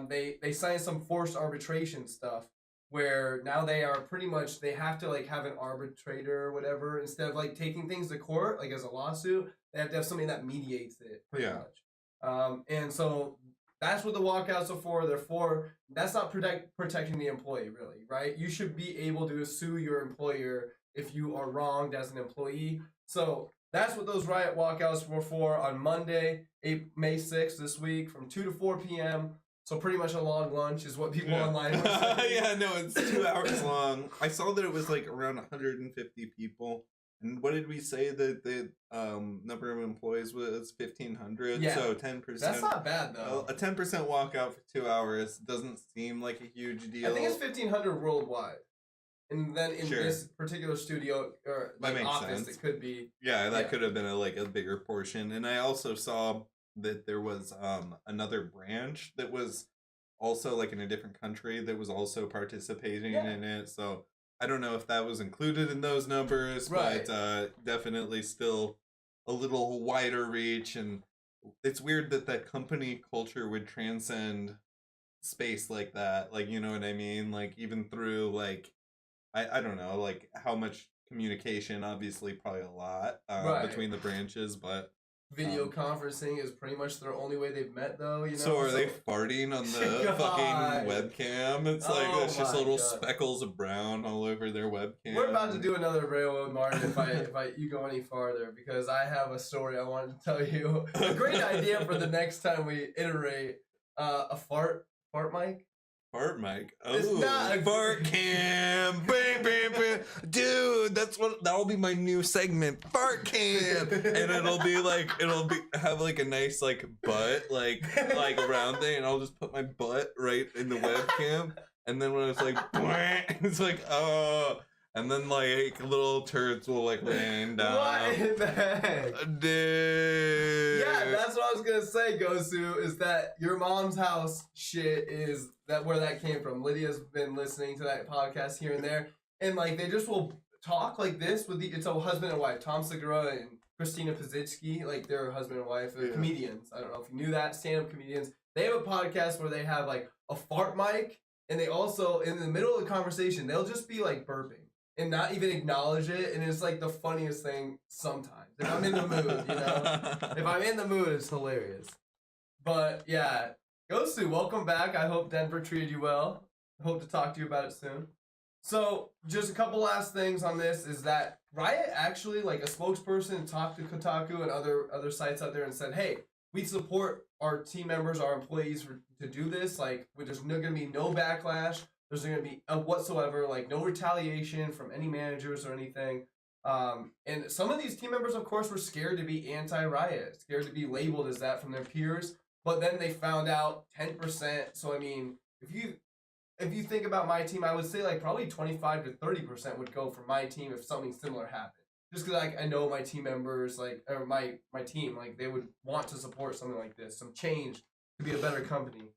They signed some forced arbitration stuff where now they are pretty much, they have to like have an arbitrator or whatever instead of like taking things to court like as a lawsuit. They have to have somebody that mediates it pretty much. And so that's what the walkouts are for. They're for, that's not protecting the employee really, right? You should be able to sue your employer if you are wronged as an employee. So that's what those Riot walkouts were for on Monday, May 6th this week from 2 to 4 p.m. So pretty much a long lunch is what people online were saying. Yeah, no, it's 2 hours long. I saw that it was like around 150 people. And what did we say that the number of employees was 1,500? Yeah. So 10%. That's not bad though. A 10% walkout for 2 hours doesn't seem like a huge deal. I think it's 1,500 worldwide. And then in Sure. this particular studio or That makes office, sense. it could be. Yeah, that Yeah. could have been a bigger portion. And I also saw that there was another branch that was also like in a different country that was also participating Yeah. in it. So I don't know if that was included in those numbers, Right. but definitely still a little wider reach. And it's weird that that company culture would transcend space like that. Like, you know what I mean? Like even through like I don't know, like how much communication, obviously probably a lot Right. between the branches, but Video conferencing is pretty much their only way they've met, though. You know. so are they farting on the God. fucking webcam? It's like Oh it's just my little God. speckles of brown all over their webcam. We're about to do another railroad Martin if you go any farther, because I have a story I wanted to tell you. A great idea for the next time we iterate. A fart mic. Fart mic. It's Oh, not a- fart cam. Bam, bam, bam. Dude, that'll be my new segment. Fart cam. And it'll have like a nice like butt like round thing, and I'll just put my butt right in the webcam, and then when it's like it's like oh, and then like little turds will like rain down. What in the heck? Dude. Yeah, that's what I was gonna say, Gosu, is that your mom's house shit is that where that came from. Lydia's been listening to that podcast here and there, and like they just will talk like this with it's a husband and wife, Tom Segura and Christina Pazitsky, like they're husband and wife, they're comedians. I don't know if you knew that, stand-up comedians. They have a podcast where they have like a fart mic, and they also in the middle of the conversation they'll just be like burping and not even acknowledge it, and it's like the funniest thing sometimes. If I'm in the mood, you know? If I'm in the mood, it's hilarious. But yeah, Gosu, welcome back. I hope Denver treated you well. Hope to talk to you about it soon. So, just a couple last things on this is that Riot actually, like a spokesperson, talked to Kotaku and other sites out there and said, hey, we support our team members, our employees to do this. Like, there's going to be no backlash. There's going to be whatsoever, like, no retaliation from any managers or anything. And some of these team members, of course, were scared to be anti-Riot, scared to be labeled as that from their peers. But then they found out 10%. So, I mean, if you think about my team, I would say, like, probably 25 to 30% would go for my team if something similar happened. Just because, like, I know my team members, like, or my team, like, they would want to support something like this, some change to be a better company.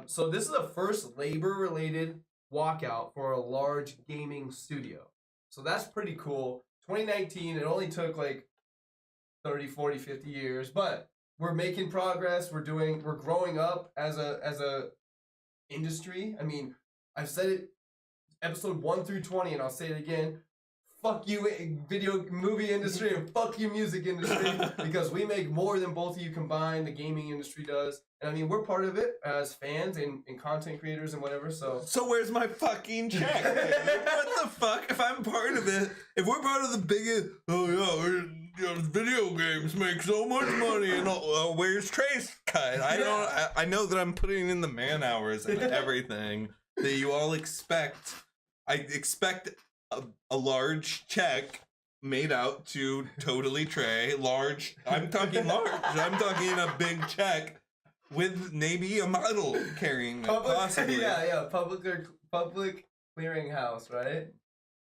So this is the first labor-related walkout for a large gaming studio. So that's pretty cool. 2019, it only took like 30, 40, 50 years, but we're making progress. We're growing up as a industry. I mean, I've said it episode 1 through 20, and I'll say it again. Fuck you, video movie industry, and fuck you, music industry, because we make more than both of you combined. The gaming industry does, and I mean we're part of it as fans and content creators and whatever. So where's my fucking check? What the fuck? If I'm part of it, if we're part of the biggest, video games make so much money, and where's Trey's cut? I know that I'm putting in the man hours and everything that you all expect. I expect a large check made out to totally Trey. Large. I'm talking large. I'm talking a big check with maybe a model carrying it, possibly. Yeah. Public clearinghouse, right?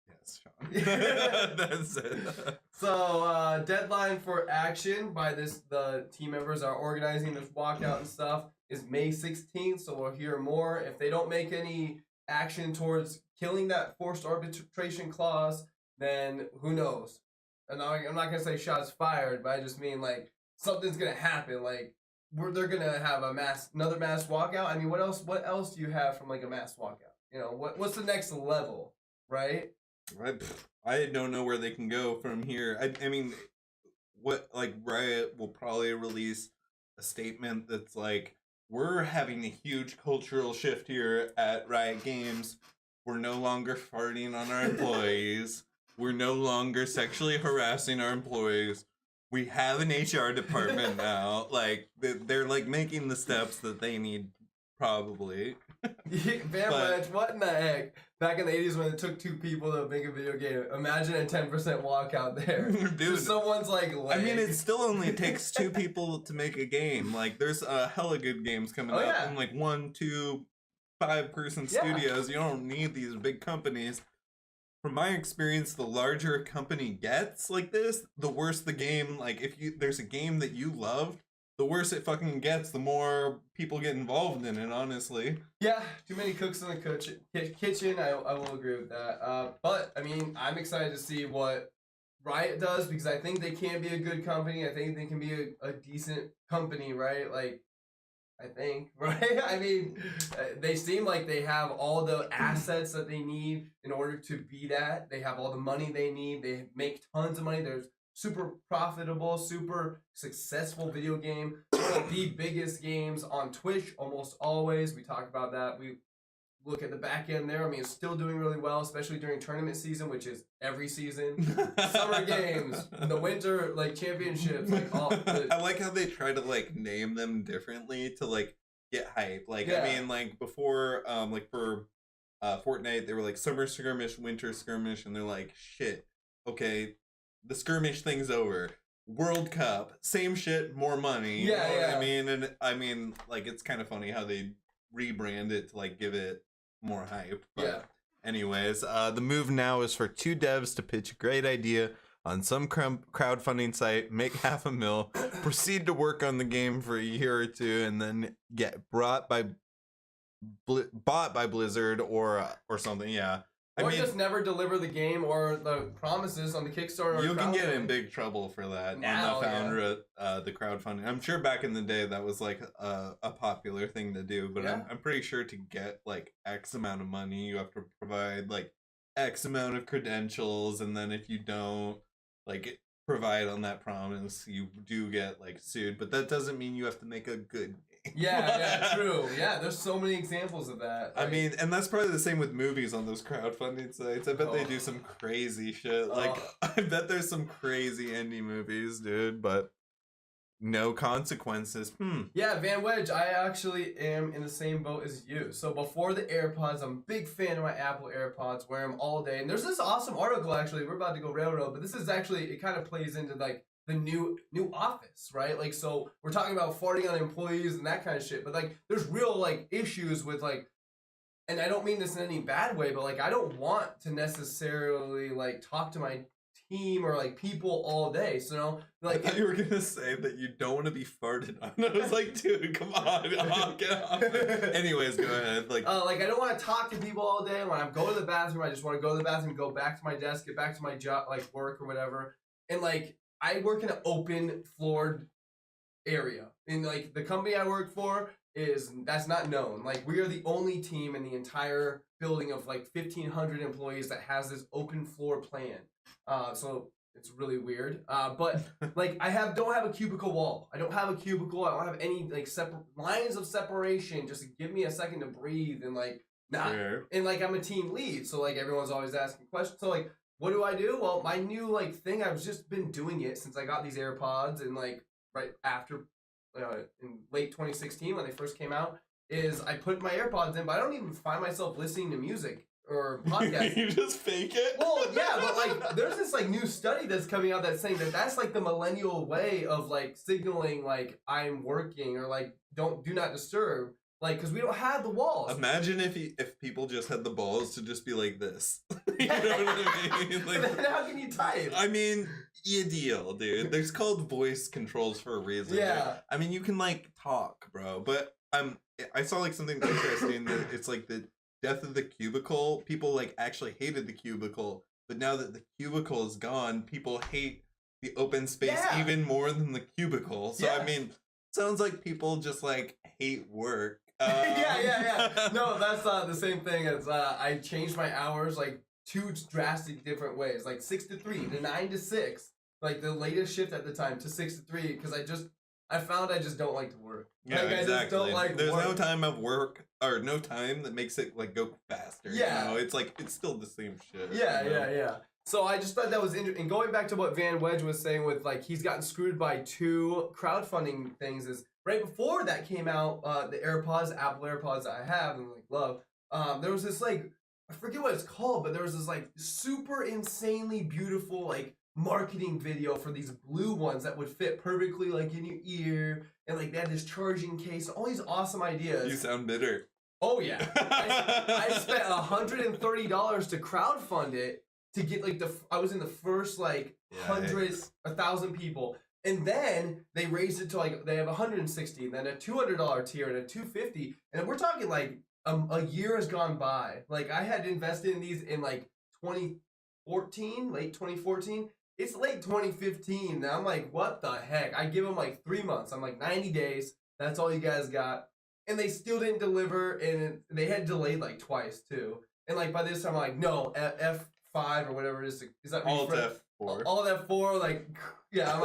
Yes, Sean. That's it. So deadline for action by the team members are organizing this walkout and stuff is May 16th. So we'll hear more. If they don't make any action towards killing that forced arbitration clause, then who knows? And I'm not gonna say shots fired, but I just mean like something's gonna happen. Like they're gonna have another mass walkout. I mean, what else do you have from like a mass walkout? You know, what's the next level, right? I don't know where they can go from here. I mean, what like Riot will probably release a statement that's like, we're having a huge cultural shift here at Riot Games. We're no longer farting on our employees. We're no longer sexually harassing our employees. We have an HR department now. Like, they're like making the steps that they need, probably. What in the heck? Back in the 80s when it took 2 people to make a video game. Imagine a 10% walkout there. Dude, just someone's like leg. I mean, it still only takes 2 people to make a game. Like, there's hella good games coming up in like 1, 2, 5-person studios. You don't need these big companies. from my experience, the larger a company gets like this, the worse the game. Like if there's a game that you loved, the worse it fucking gets, the more people get involved in it, honestly. Yeah, too many cooks in the kitchen. I will agree with that. But I mean, I'm excited to see what Riot does, because I think they can be a good company. I think they can be a decent company, right? Like, I think, right? I mean, they seem like they have all the assets that they need in order to be that. They have all the money they need. They make tons of money. There's super profitable, super successful video game. One of the biggest games on Twitch almost always. We talk about that. We look at the back end there. I mean, it's still doing really well, especially during tournament season, which is every season. Summer games, the winter like championships, like all. I like how they try to like name them differently to like get hype. Like I mean, like before, like for Fortnite, they were like summer skirmish, winter skirmish, and they're like, shit, okay, the skirmish thing's over. World Cup, same shit, more money. You know what I mean? And I mean, like, it's kind of funny how they rebrand it to like give it more hype. But anyways, the move now is for 2 devs to pitch a great idea on some crowdfunding site, make $500,000, proceed to work on the game for a year or 2, and then get bought by Blizzard or something. Yeah. Or just never deliver the game or the promises on the Kickstarter. You can get in big trouble for that. Now, on the founder of the crowdfunding. I'm sure back in the day that was like a popular thing to do, but I'm pretty sure to get like X amount of money, you have to provide like X amount of credentials, and then if you don't like provide on that promise, you do get like sued. But that doesn't mean you have to make a good game. Yeah, true. Yeah, there's so many examples of that. Like, I mean, and that's probably the same with movies on those crowdfunding sites. I bet they do some crazy shit. Like, I bet there's some crazy indie movies, dude, but no consequences. Yeah, Van Wedge, I actually am in the same boat as you. So before the AirPods, I'm a big fan of my Apple AirPods, wear them all day. And there's this awesome article, actually, we're about to go railroad, but this is actually, it kind of plays into, like, the new office, right? Like, so we're talking about farting on employees and that kind of shit, but like there's real like issues with like, and I don't mean this in any bad way, but like I don't want to necessarily like talk to my team or like people all day. So like, I thought you were gonna say that you don't want to be farted on. I was like, dude, come on, get off. Anyways, go ahead. Like I don't want to talk to people all day. When I'm going to the bathroom, I just want to go to the bathroom, go back to my desk, get back to my job, like work or whatever, and like. I work in an open floored area. And like the company I work for that's not known. Like we are the only team in the entire building of like 1,500 employees that has this open floor plan. So it's really weird. But like I don't have a cubicle wall. I don't have a cubicle. I don't have any like separate lines of separation. Just give me a second to breathe and like not. Sure. And like I'm a team lead, so like everyone's always asking questions. So like. What do I do? Well, my new like thing, I've just been doing it since I got these AirPods and like right after in late 2016 when they first came out, is I put my AirPods in, but I don't even find myself listening to music or podcasts. You just fake it? Well, yeah, but like there's this like new study that's coming out that's saying that that's like the millennial way of like signaling like I'm working or like do not disturb. Like, because we don't have the walls. Imagine if people just had the balls to just be like this. You know what I mean? Like, then how can you type? I mean, ideal, dude. There's called voice controls for a reason. Yeah. Right? I mean, you can, like, talk, bro. But I saw, like, something interesting that it's, like, the death of the cubicle. People, like, actually hated the cubicle. But now that the cubicle is gone, people hate the open space even more than the cubicle. So, I mean, sounds like people just, like, hate work. Yeah. No, that's the same thing as I changed my hours like 2 drastic different ways, like 6 to 3 to 9 to 6, like the latest shift at the time to 6 to 3 because I found I just don't like to work. Yeah, like, exactly. I just don't like There's work. no time of work or no time that makes it like go faster. Yeah, you know? It's like it's still the same shit. Yeah, you know? yeah. So I just thought that was interesting. And going back to what Van Wedge was saying with like he's gotten screwed by 2 crowdfunding things is right before that came out, the AirPods, Apple AirPods that I have and like love. There was this like I forget what it's called, but there was this like super insanely beautiful like marketing video for these blue ones that would fit perfectly like in your ear, and like they had this charging case, all these awesome ideas. You sound bitter. Oh yeah, I spent $130 to crowdfund it. to get like I was in the first like hundreds, 1,000 people. And then they raised it to like, they have 160, and then a $200 tier and a $250. And we're talking like a year has gone by. Like I had invested in these in like 2014, late 2014. It's late 2015. And I'm like, what the heck? I give them like 3 months. I'm like 90 days. That's all you guys got. And they still didn't deliver. And they had delayed like twice too. And like by this time, I'm like, no, F5 or whatever it is. Is that Alt F4? Alt F4, like, yeah.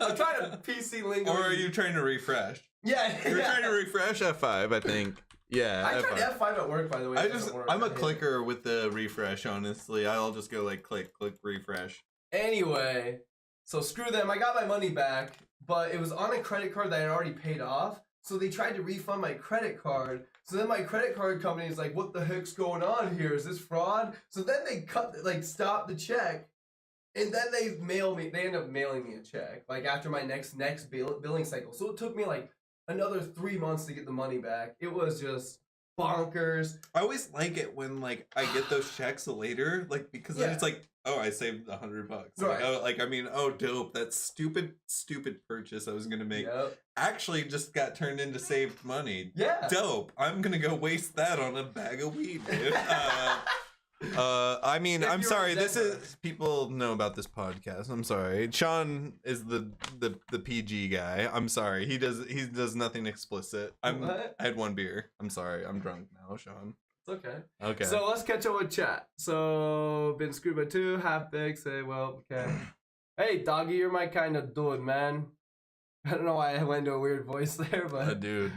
I'm trying to PC lingo. Or are you trying to refresh? Yeah. You're trying to refresh F5, I think. Yeah. I tried F5 at work, by the way. I'm a clicker with the refresh, honestly. I'll just go like click, refresh. Anyway, so screw them. I got my money back, but it was on a credit card that I had already paid off. So they tried to refund my credit card. So then my credit card company is like, what the heck's going on here? Is this fraud? So then they stop the check. And then they end up mailing me a check. Like after my next billing cycle. So it took me like another 3 months to get the money back. It was just bonkers. I always like it when like I get those checks later, like because then it's like, oh, I saved $100. Right. Oh, dope. That stupid purchase I was gonna make actually just got turned into saved money. Yeah. Dope. I'm gonna go waste that on a bag of weed, dude. I'm sorry. This is, people know about this podcast. I'm sorry. Sean is the PG guy. I'm sorry. He does nothing explicit. I had one beer. I'm sorry. I'm drunk now, Sean. It's okay. Okay. So let's catch up with chat. So been screwed by 2, half big. Say well, okay. Hey, doggy, you're my kind of dude, man. I don't know why I went into a weird voice there, but dude.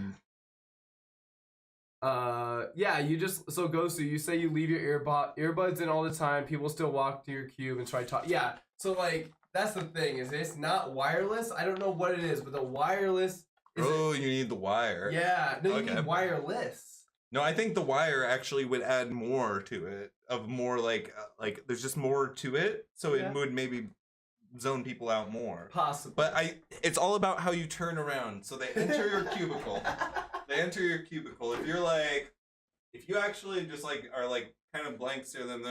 Yeah, you just, so Gosu, you say you leave your earbuds in all the time, people still walk to your cube and try to talk. Yeah, so like, that's the thing, is it's not wireless. I don't know what it is, but the wireless is you need the wire. Yeah, no, you need wireless. No, I think the wire actually would add more to it, of more like there's just more to it, so it would maybe zone people out more. Possibly. But it's all about how you turn around. So they enter your cubicle. They enter your cubicle. If you actually just like are like kind of blank to them,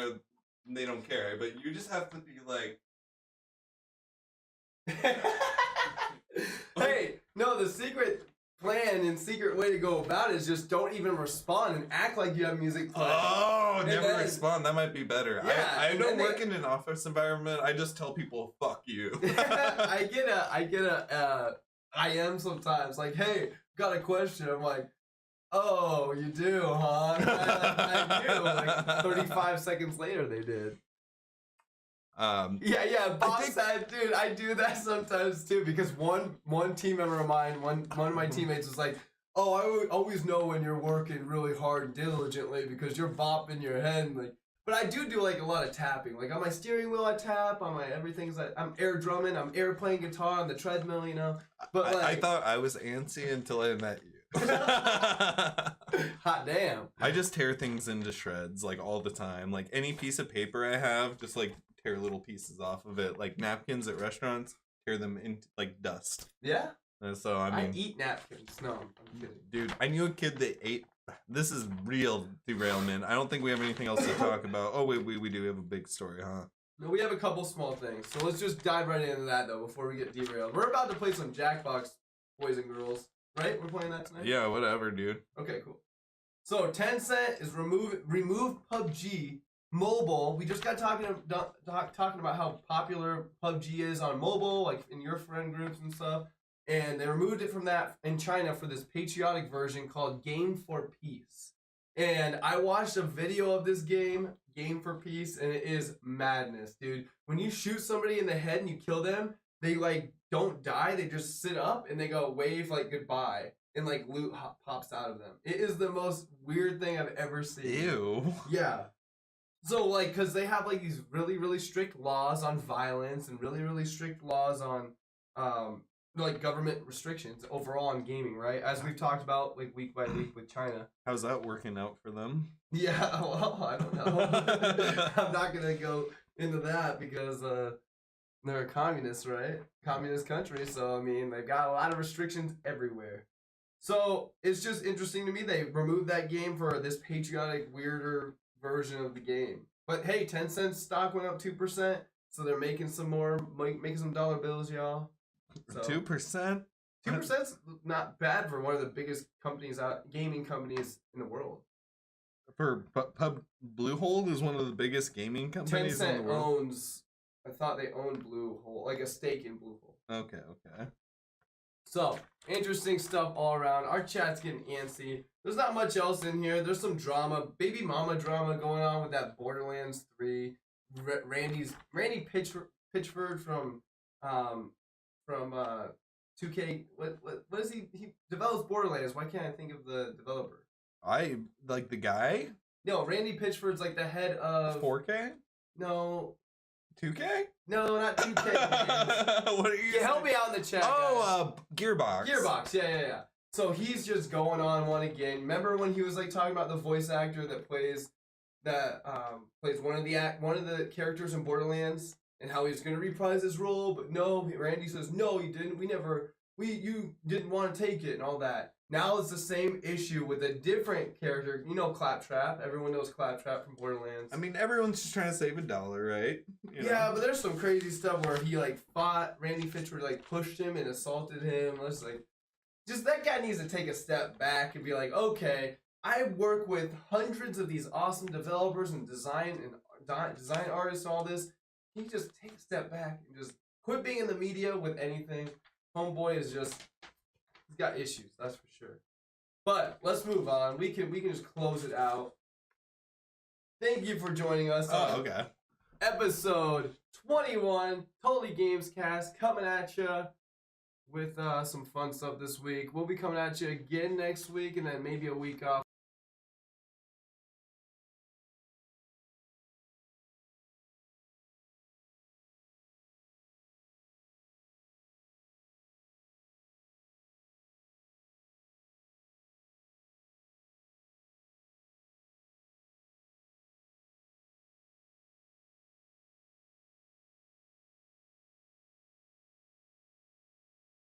they don't care. But you just have to be like, hey, no, the secret plan and secret way to go about it is just don't even respond and act like you have music playing. Oh, never respond. That might be better. Yeah, I don't work in an office environment. I just tell people, fuck you. I am sometimes like, hey, got a question. I'm like, oh, you do, huh? I do. Like 35 seconds later, they did. Bob said, dude, I do that sometimes too, because one team member of mine, one of my teammates was like, oh, I always know when you're working really hard and diligently because you're bopping your head. And like, but I do like a lot of tapping. Like on my steering wheel, I tap. On my everything's like, I'm air drumming. I'm air playing guitar on the treadmill, you know. But like, I thought I was antsy until I met you. Hot damn. I just tear things into shreds like all the time. Like any piece of paper I have, just like tear little pieces off of it. Like napkins at restaurants, tear them into like dust. Yeah. And so I eat napkins. No, I'm kidding. Dude, I knew a kid that ate. This is real derailment. I don't think we have anything else to talk about. Oh wait, we do have a big story, huh? No, we have a couple small things. So let's just dive right into that though before we get derailed. We're about to play some Jackbox, boys and girls. Right? We're playing that tonight? Yeah, whatever, dude. Okay, cool. So Tencent is remove PUBG mobile. We just got talking about how popular PUBG is on mobile, like in your friend groups and stuff. And they removed it from that in China for this patriotic version called Game for Peace. And I watched a video of this game, Game for Peace, and it is madness, dude. When you shoot somebody in the head and you kill them, they like don't die. They just sit up and they go wave like goodbye, and like loot pops out of them. It is the most weird thing I've ever seen. Ew. Yeah. So like, cause they have like these really, really strict laws on violence and really, really strict laws on like government restrictions overall on gaming, right? As we've talked about like week by week with China. How's that working out for them? Yeah, well, I don't know. I'm not gonna go into that because they're a communist, right? Communist country, so I mean they've got a lot of restrictions everywhere. So it's just interesting to me they removed that game for this patriotic, weirder version of the game. But hey, Tencent stock went up 2%, so they're making some dollar bills, y'all. So, 2%. 2%'s not bad for one of the biggest gaming companies in the world. For Bluehole is one of the biggest gaming companies in the Tencent world. owns. I thought they owned Bluehole, like a stake in Bluehole. Okay. So, interesting stuff all around. Our chat's getting antsy. There's not much else in here. There's some drama, baby mama drama going on with that Borderlands 3. Randy Pitchford from 2K. What is he? He develops Borderlands. Why can't I think of the developer? I like the guy. No, Randy Pitchford's like the head of 4K. No. 2K? No, not 2K. What are you? Yeah, help me out in the chat. Oh, Gearbox. Gearbox, yeah. So he's just going on one again. Remember when he was like talking about the voice actor that plays one of the characters in Borderlands and how he's gonna reprise his role, but no, Randy says no, you didn't. You didn't want to take it and all that. Now it's the same issue with a different character. You know Claptrap. Everyone knows Claptrap from Borderlands. I mean, everyone's just trying to save $1, right? You yeah, know? but there's some crazy stuff where he like fought Randy Pitchford, like pushed him and assaulted him. It's like, just that guy needs to take a step back and be like, okay, I work with hundreds of these awesome developers and design artists and all this. He just take a step back and just quit being in the media with anything. Homeboy is just, he's got issues, that's for sure. But let's move on. We can just close it out. Thank you for joining us. Oh, okay. Episode 21, Totally Gamescast, coming at you with some fun stuff this week. We'll be coming at you again next week, and then maybe a week off.